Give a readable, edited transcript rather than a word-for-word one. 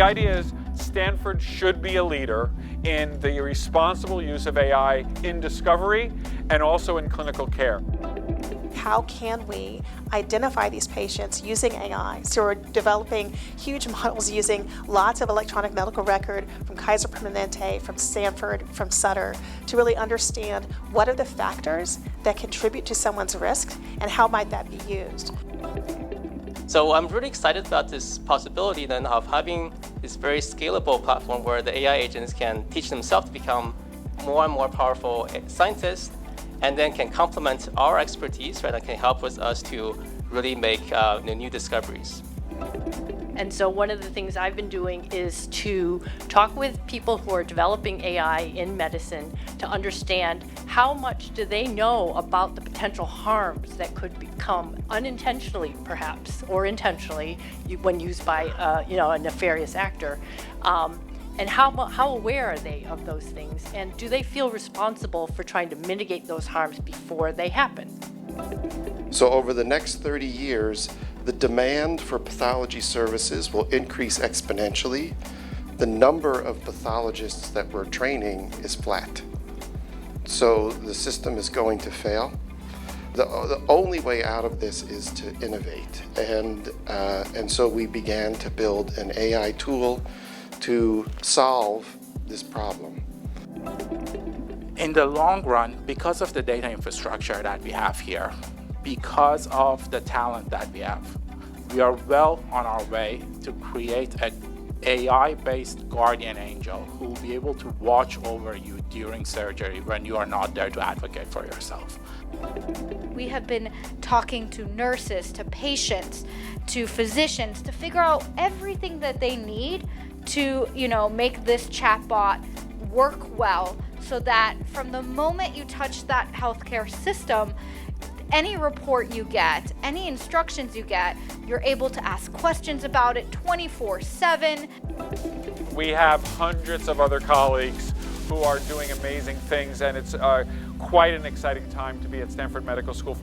the idea is Stanford should be a leader in the responsible use of AI in discovery and also in clinical care. How can we identify these patients using AI? So we're developing huge models using lots of electronic medical record from Kaiser Permanente, from Stanford, from Sutter, to really understand what are the factors that contribute to someone's risk and how might that be used. So I'm really excited about this possibility then of having this very scalable platform where the AI agents can teach themselves to become more and more powerful scientists, and then can complement our expertise, right, and can help with us to really make new discoveries. And so one of the things I've been doing is to talk with people who are developing AI in medicine to understand how much do they know about the potential harms that could become unintentionally, perhaps, or intentionally, when used by a nefarious actor. And how aware are they of those things? And do they feel responsible for trying to mitigate those harms before they happen? So over the next 30 years, the demand for pathology services will increase exponentially. The number of pathologists that we're training is flat. So the system is going to fail. The only way out of this is to innovate. And so we began to build an AI tool to solve this problem. In the long run, because of the data infrastructure that we have here, because of the talent that we have, we are well on our way to create an AI-based guardian angel who will be able to watch over you during surgery when you are not there to advocate for yourself. We have been talking to nurses, to patients, to physicians to figure out everything that they need to, make this chatbot work well, so that from the moment you touch that healthcare system, any report you get, any instructions you get, you're able to ask questions about it 24/7. We have hundreds of other colleagues who are doing amazing things, and it's quite an exciting time to be at Stanford Medical School.